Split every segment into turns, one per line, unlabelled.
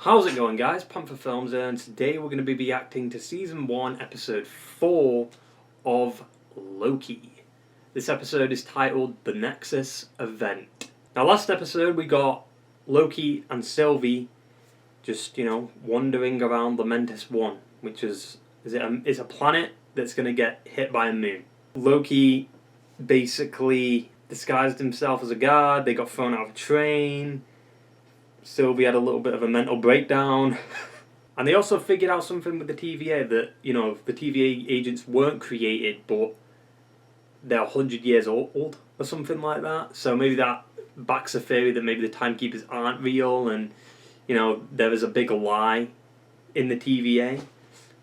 How's it going, guys? Panther Films, and today we're going to be reacting to Season 1, Episode 4 of Loki. This episode is titled The Nexus Event. Now, last episode we got Loki and Sylvie just, wandering around Lamentis 1, which is a planet that's going to get hit by a moon. Loki basically disguised himself as a guard, they got thrown out of a train, Sylvie had a little bit of a mental breakdown. And they also figured out something with the TVA that, the TVA agents weren't created, but they're 100 years old or something like that. So maybe that backs a theory that maybe the Time Keepers aren't real and, there is a big lie in the TVA.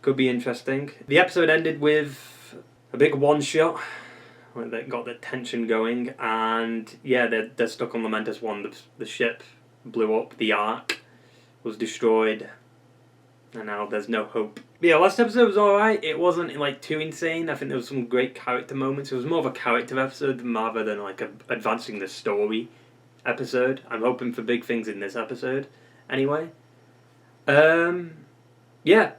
Could be interesting. The episode ended with a big one-shot that got the tension going, and yeah, they're stuck on Lamentis 1. The ship blew up, the Ark was destroyed, and now there's no hope. But yeah, last episode was alright. It wasn't too insane. I think there was some great character moments. It was more of a character episode rather than advancing the story episode. I'm hoping for big things in this episode anyway. Yeah,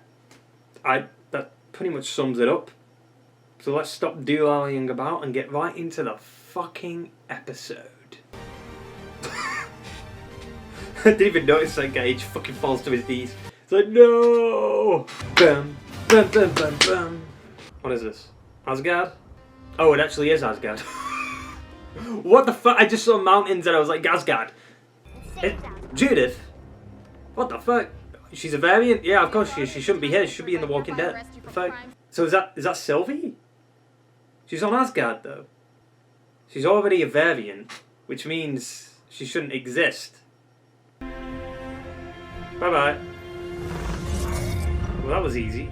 that pretty much sums it up. So let's stop doolallinging about and get right into the fucking episode. I didn't even notice that guy, he just fucking falls to his knees. It's like, no! Bam, bam, bam, bam, bam. What is this? Asgard? Oh, it actually is Asgard. What the fuck? I just saw mountains and I was like, Asgard. Judith? What the fuck? She's a variant? Yeah, of course she is. She shouldn't be here. She should be in The Walking Dead. The fuck? So is that Sylvie? She's on Asgard though. She's already a variant, which means she shouldn't exist. Bye-bye. Well, that was easy.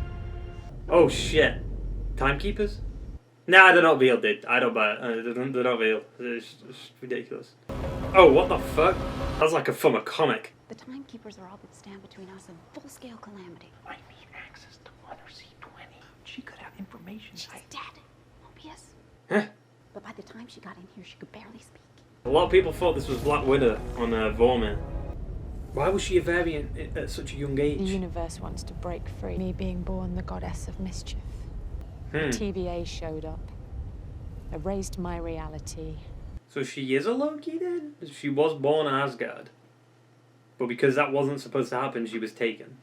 Oh, shit. Time Keepers? Nah, they're not real, dude. I don't buy it. They're not real. It's ridiculous. Oh, what the fuck? That's like from a comic.
The Time Keepers are all that stand between us and full-scale calamity.
I need access to Mother C-20. She could have information.
She's dead, Mobius.
Huh?
But by the time she got in here, she could barely speak.
A lot of people thought this was Black Widow on Vormir. Why was she a variant at such a young age?
The universe wants to break free. Me being born the goddess of mischief. TVA showed up. Erased my reality.
So she is a Loki then? She was born in Asgard. But because that wasn't supposed to happen, she was taken.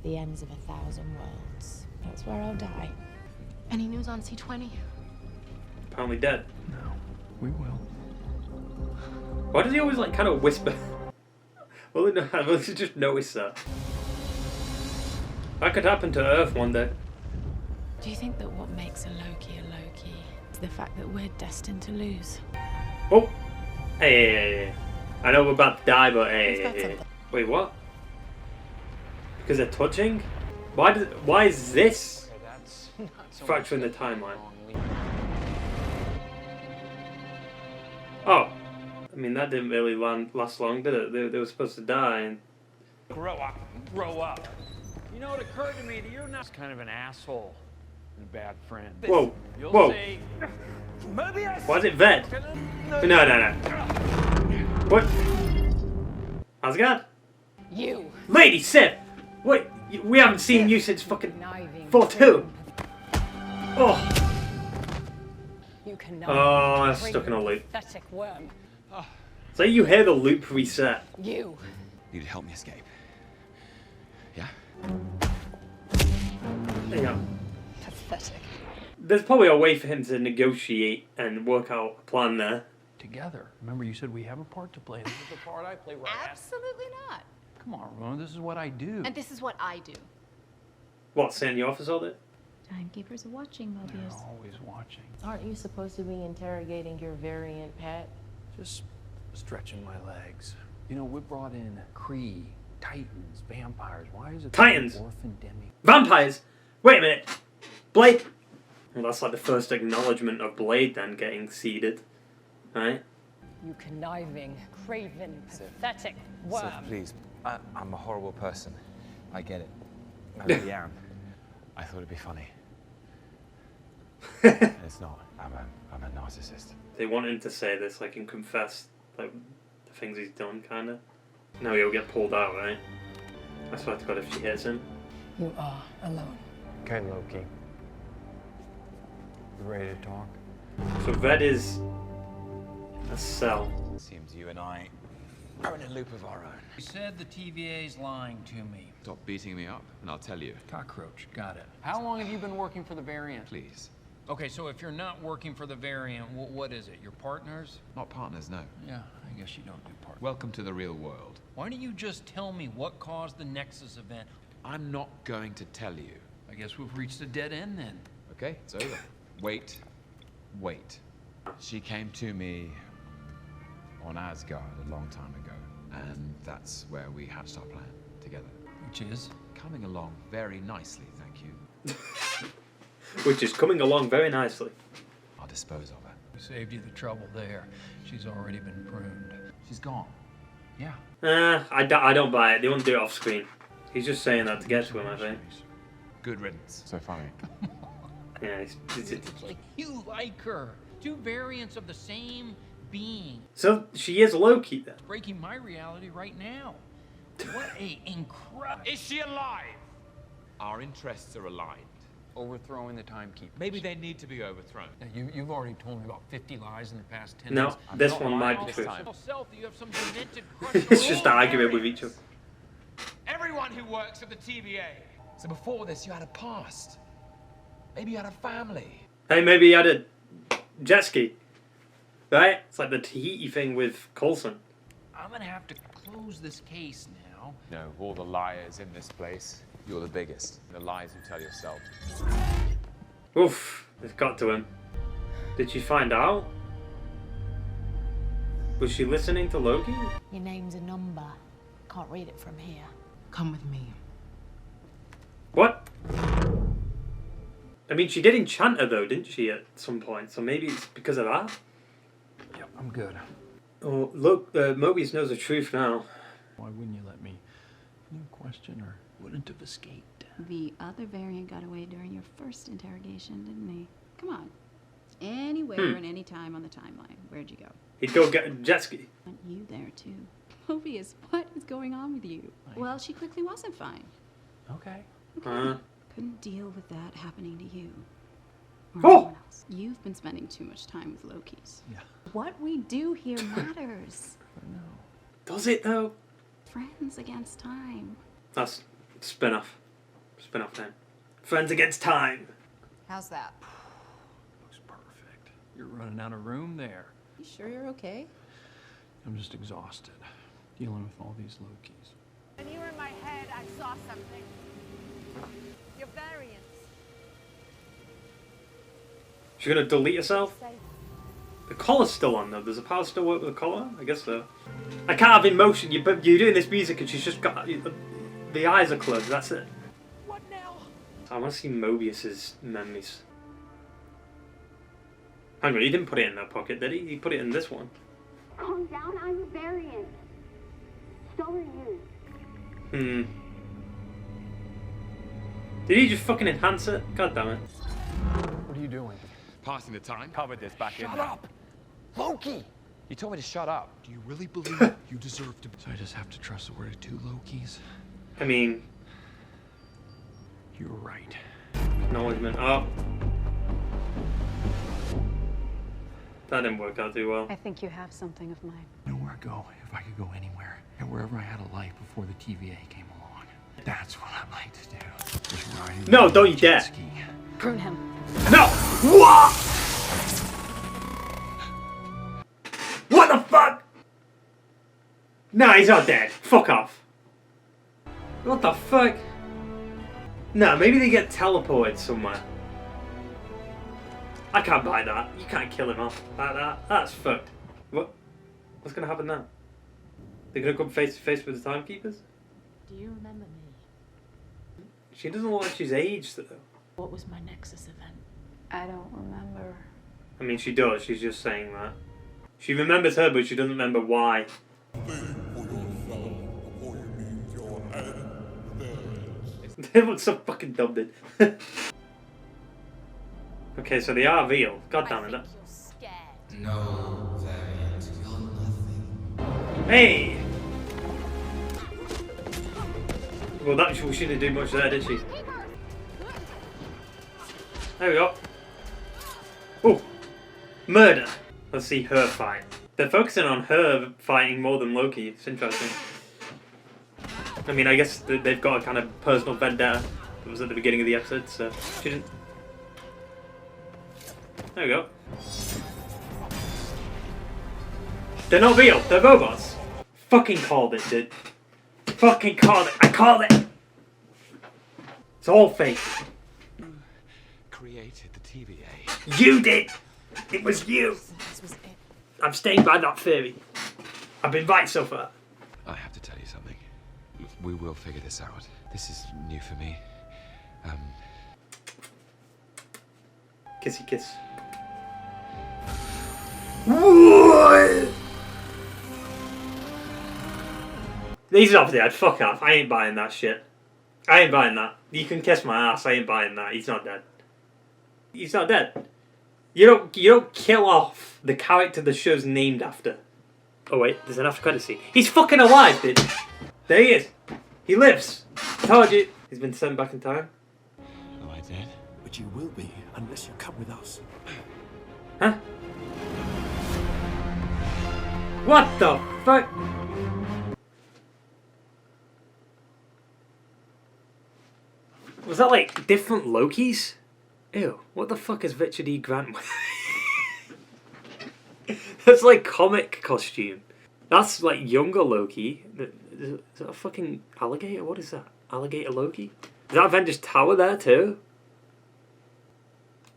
The ends of 1,000 worlds. That's where I'll die.
Any news on C-20?
Apparently dead.
No, we will.
Why does he always kind of whisper? Well, no, I've just noticed that. That could happen to Earth one day.
Do you think that what makes a Loki is the fact that we're destined to lose?
Oh! Hey. I know we're about to die, but hey. Wait, what? Because they're touching? Why is this fracturing the timeline? Oh. I mean, that didn't really last long, did it? They were supposed to die and...
Grow up. Grow up. You know, it occurred to me that you're not kind of an asshole and a bad friend.
Whoa.
You'll
Whoa.
see. Mobius!
Why is it Ved? No. What? Asgard?
You!
Lady Sif! Wait, we haven't seen you since fucking 4-2. Oh.
You cannot.
Oh, I'm stuck in a loop.
Pathetic worm.
So you hear the loop reset.
You.
Need to help me escape. Yeah?
There you go.
Pathetic.
There's probably a way for him to negotiate and work out a plan there.
Together. Remember, you said we have a part to play. This is the part I play right now.
Absolutely not.
Come on, Ramona. This is what I do.
And this is what I do.
What, send you off as all that?
Time Keepers are watching,
They're
Mobius.
always watching.
Aren't you supposed to be interrogating your variant pet?
Just stretching my legs. You know, we brought in Kree, Titans, vampires. Why is it
Titans?
Orphan Demi?
Vampires? Wait a minute. Blade? Well, that's like the first acknowledgement of Blade then getting seeded. Right?
You conniving, craven, pathetic worm.
Sir, please. I'm a horrible person. I get it. I really am. I thought it'd be funny. It's not. I'm a narcissist.
They want him to say this, and confess, the things he's done, kind of. No, he'll get pulled out, right? I swear to God if she hits him.
You are alone.
Okay, Loki. You ready to talk?
So Red is a cell.
Seems you and I are in a loop of our own.
You said the TVA's lying to me.
Stop beating me up, and I'll tell you.
Cockroach, got it. How long have you been working for the variant?
Please.
Okay, so if you're not working for the variant, what is it? Your partners?
Not partners, no.
Yeah, I guess you don't do partners.
Welcome to the real world.
Why don't you just tell me what caused the Nexus event?
I'm not going to tell you.
I guess we've reached a dead end then.
Okay, it's over. Wait. She came to me on Asgard a long time ago, and that's where we hatched our plan together.
Which is?
Coming along very nicely, thank you.
Which is coming along very nicely.
I'll dispose of her.
We saved you the trouble there. She's already been pruned.
She's gone.
Yeah.
I don't buy it. They won't do it off screen. He's just saying that to get to him, I think.
Good riddance.
So funny.
Yeah,
It's like you like her. Two variants of the same being.
So she is Loki then.
Breaking my reality right now. What a incredible...
Is she alive?
Our interests are aligned.
Overthrowing the Time Keepers.
Maybe they need to be overthrown.
Yeah, you've already told me about 50 lies in the past 10
No,
minutes.
this
I'm
one
not
might
lying
be
to
true.
yourself that you have some demented crush
It's
on
just
all
arguing with
variants.
each other.
Everyone who works at the TVA.
So before this, you had a past. Maybe you had a family.
Hey, maybe he had a jet ski. Right? It's like the Tahiti thing with Coulson.
I'm gonna have to close this case now.
No, of all the liars in this place, you're the biggest. The lies you tell yourself.
Oof, it's got to him. Did she find out? Was she listening to Loki?
Your name's a number. Can't read it from here.
Come with me.
What? I mean, she did enchant her though, didn't she, at some point? So maybe it's because of that?
Yep, I'm good.
Oh, look, Mobius knows the truth now.
Why wouldn't you let me? No question, or wouldn't have escaped.
The other variant got away during your first interrogation, didn't he? Come on. Anywhere and any time on the timeline. Where'd you go?
He'd go get a jet ski.
Want you there too. Mobius, what is going on with you? Well, she quickly wasn't fine.
Okay.
Couldn't deal with that happening to you. Or
Oh!
anyone else. You've been spending too much time with Lokis.
Yeah.
What we do here matters.
I know.
Does it though?
Friends against time.
That's spin-off. Spin-off name. Friends Against Time.
How's that?
Looks perfect. You're running out of room there.
You sure you're okay?
I'm just exhausted. Dealing with all these Lokis.
When you were in my head, I saw something. Your variants.
She's gonna delete herself? The collar's still on though. Does the power still work with the collar? I guess so. I can't have emotion. You're doing this music and she's just got... The eyes are closed, that's it.
What now?
I want to see Mobius's memories. Hang on, he didn't put it in that pocket, did he? He put it in this one.
Calm down, I'm a variant. So are you.
Did he just fucking enhance it? God damn it.
What are you doing?
Passing the time.
Covered this back in.
Shut up! Loki!
You told me to shut up.
Do you really believe you deserve to...
So I just have to trust the word of two Lokis?
I mean...
You were right.
Acknowledgement. Oh. That didn't work out too well.
I think you have something of mine.
Know where I go, if I could go anywhere, and wherever I had a life before the TVA came along. That's what I'd like to do. Just riding
No,
on
don't
a
you
jet
dare.
ski.
Prune him.
No! What? What the fuck? No, he's not dead. Fuck off. What the fuck? No, maybe they get teleported somewhere. I can't buy that. You can't kill him off like that. That's fucked. What? What's gonna happen now? They're gonna come face to face with the Time Keepers?
Do you remember me?
She doesn't look like she's aged though.
What was my Nexus event?
I don't remember.
I mean, she does. She's just saying that. She remembers her, but she doesn't remember why. It looks so fucking dumb, dude. Okay, so they are real. God damn it.
You're scared.
No, variant, you're nothing.
Hey! Well, that she didn't do much there, did she? There we go. Oh, murder. Let's see her fight. They're focusing on her fighting more than Loki. It's interesting. I mean, I guess they've got a kind of personal vendetta that was at the beginning of the episode, so she didn't. There we go. They're not real. They're robots. Fucking called it, dude. Fucking called it. I called it. It's all fake.
Created the TVA.
You did. It was you.
This was it.
I'm staying by that theory. I've been right so far.
I have to tell you something. We will figure this out. This is new for me.
Kissy kiss. What? He's off dead. Fuck off. I ain't buying that shit. I ain't buying that. You can kiss my ass. I ain't buying that. He's not dead. He's not dead. You don't kill off the character the show's named after. Oh wait, there's an after credit scene. He's fucking alive, dude. There he is. He lives. Told you. He's been sent back in time.
Am I dead?
But you will be unless you come with us.
Huh? What the fuck? Was that like different Lokis? Ew, what the fuck is Richard E. Grant? That's like comic costume. That's like younger Loki. Is that a fucking alligator? What is that? Alligator Loki? Is that Avengers Tower there too?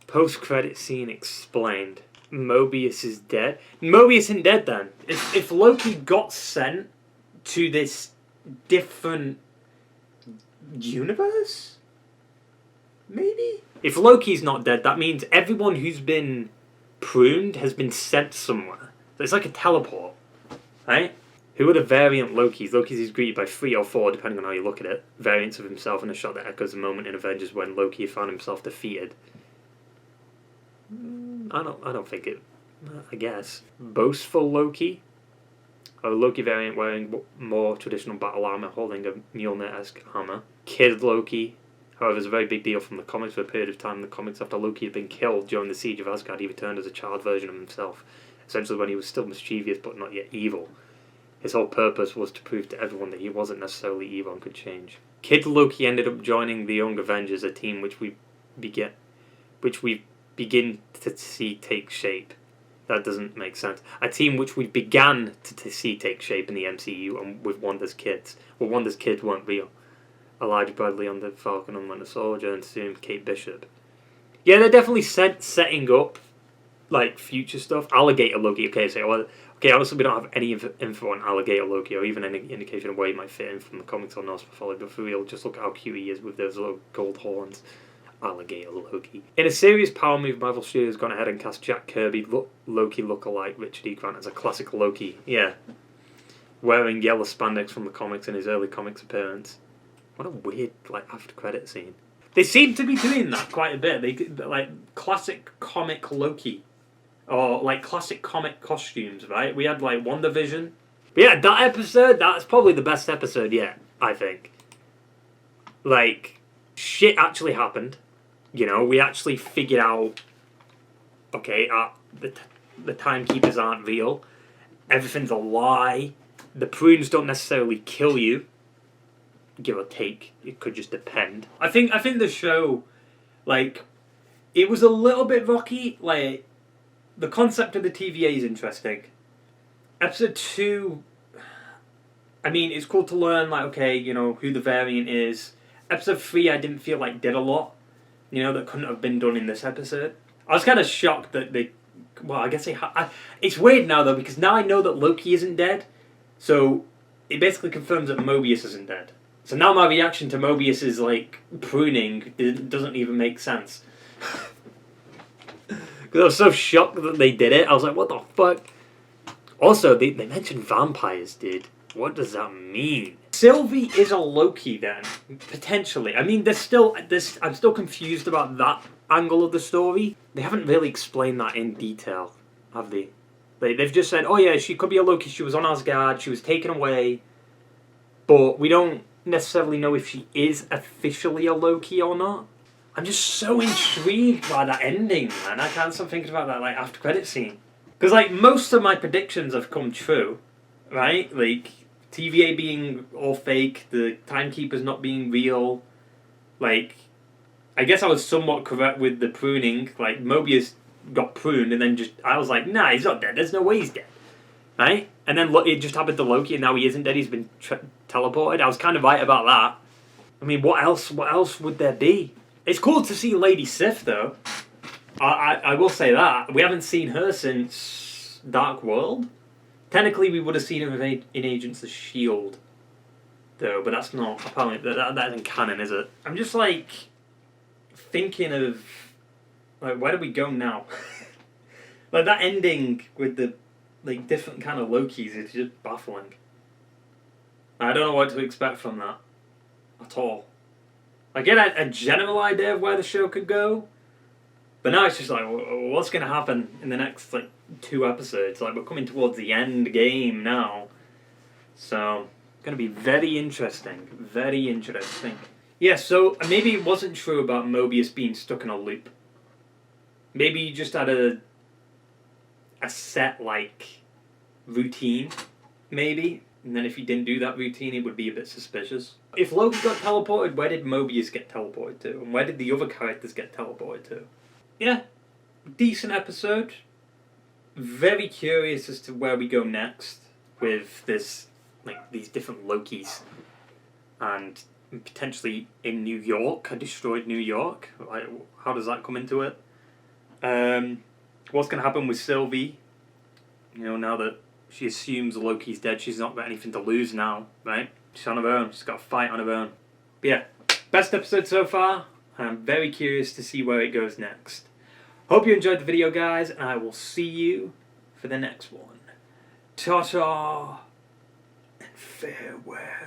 Post-credit scene explained. Mobius is dead. Mobius isn't dead then. If Loki got sent to this different universe? Maybe? If Loki's not dead, that means everyone who's been pruned has been sent somewhere. So it's like a teleport. Right? Who are the variant Lokis? Loki's is greeted by 3 or 4, depending on how you look at it. Variants of himself in a shot that echoes the moment in Avengers when Loki found himself defeated. I don't think it. I guess boastful Loki, a Loki variant wearing more traditional battle armor, holding a Mjolnir-esque armor. Kid Loki, however, is a very big deal from the comics. For a period of time in the comics, after Loki had been killed during the siege of Asgard, he returned as a child version of himself. Essentially, when he was still mischievous but not yet evil. His whole purpose was to prove to everyone that he wasn't necessarily evil and could change. Kid Loki ended up joining the Young Avengers, a team which we begin to see take shape. That doesn't make sense. A team which we began to see take shape in the MCU and with Wanda's kids. Well, Wanda's kids weren't real. Elijah Bradley on the Falcon and Winter Soldier, and soon Kate Bishop. Yeah, they're definitely setting up like future stuff. Alligator Loki. Okay, honestly, we don't have any info on Alligator Loki or even any indication of where he might fit in from the comics or Norse mythology. But for real, just look at how cute he is with those little gold horns. Alligator Loki. In a serious power move, Marvel Studios has gone ahead and cast Jack Kirby Loki lookalike Richard E. Grant as a classic Loki. Yeah. Wearing yellow spandex from the comics in his early comics appearance. What a weird after credit scene. They seem to be doing that quite a bit. They like classic comic Loki. Or like classic comic costumes, right? We had like WandaVision. But yeah, that episode, that's probably the best episode yet, I think. Like, shit actually happened. You know, we actually figured out, okay, the Time Keepers aren't real. Everything's a lie. The prunes don't necessarily kill you. Give or take. It could just depend. I think the show, like, it was a little bit rocky. Like, the concept of the TVA is interesting. Episode 2, I mean, it's cool to learn, like, okay, you know, who the variant is. Episode 3, I didn't feel like did a lot. You know, that couldn't have been done in this episode. I was kind of shocked that they... Well, I guess they... It's weird now, though, because now I know that Loki isn't dead. So, it basically confirms that Mobius isn't dead. So now my reaction to Mobius's, like, pruning doesn't even make sense. Because I was so shocked that they did it. I was like, what the fuck? Also, they mentioned vampires, dude. What does that mean? Sylvie is a Loki then, potentially. I mean, there's still this. I'm still confused about that angle of the story. They haven't really explained that in detail, have they? They've just said, oh yeah, she could be a Loki. She was on Asgard. She was taken away, but we don't necessarily know if she is officially a Loki or not. I'm just so intrigued by that ending, man. I can't stop thinking about that, like, after credit scene. Because, like, most of my predictions have come true, right? Like, TVA being all fake, the Time Keepers not being real. Like, I guess I was somewhat correct with the pruning. Like, Mobius got pruned, and then I was like, nah, he's not dead. There's no way he's dead. Right? And then it just happened to Loki, and now he isn't dead. He's been teleported. I was kind of right about that. I mean, what else would there be? It's cool to see Lady Sif, though. I will say that. We haven't seen her since Dark World. Technically, we would have seen her in Agents of S.H.I.E.L.D., though, but that's not, apparently, that isn't canon, is it? I'm just, like, thinking of, like, where do we go now? Like, that ending with the, like, different kind of Lokis is just baffling. I don't know what to expect from that at all. I get a general idea of where the show could go, but now it's just like, what's going to happen in the next, like, 2 episodes? Like, we're coming towards the end game now. So, going to be very interesting. Very interesting. Yeah, so maybe it wasn't true about Mobius being stuck in a loop. Maybe you just had a set, like, routine, maybe. And then if you didn't do that routine, it would be a bit suspicious. If Loki got teleported, where did Mobius get teleported to? And where did the other characters get teleported to? Yeah, decent episode. Very curious as to where we go next with this, like, these different Lokis. And potentially in New York, a destroyed New York. Like, how does that come into it? What's going to happen with Sylvie? You know, now that she assumes Loki's dead, she's not got anything to lose now, right? She's on her own. She's got to fight on her own. But yeah, best episode so far. I'm very curious to see where it goes next. Hope you enjoyed the video, guys, and I will see you for the next one. Ta-ta and farewell.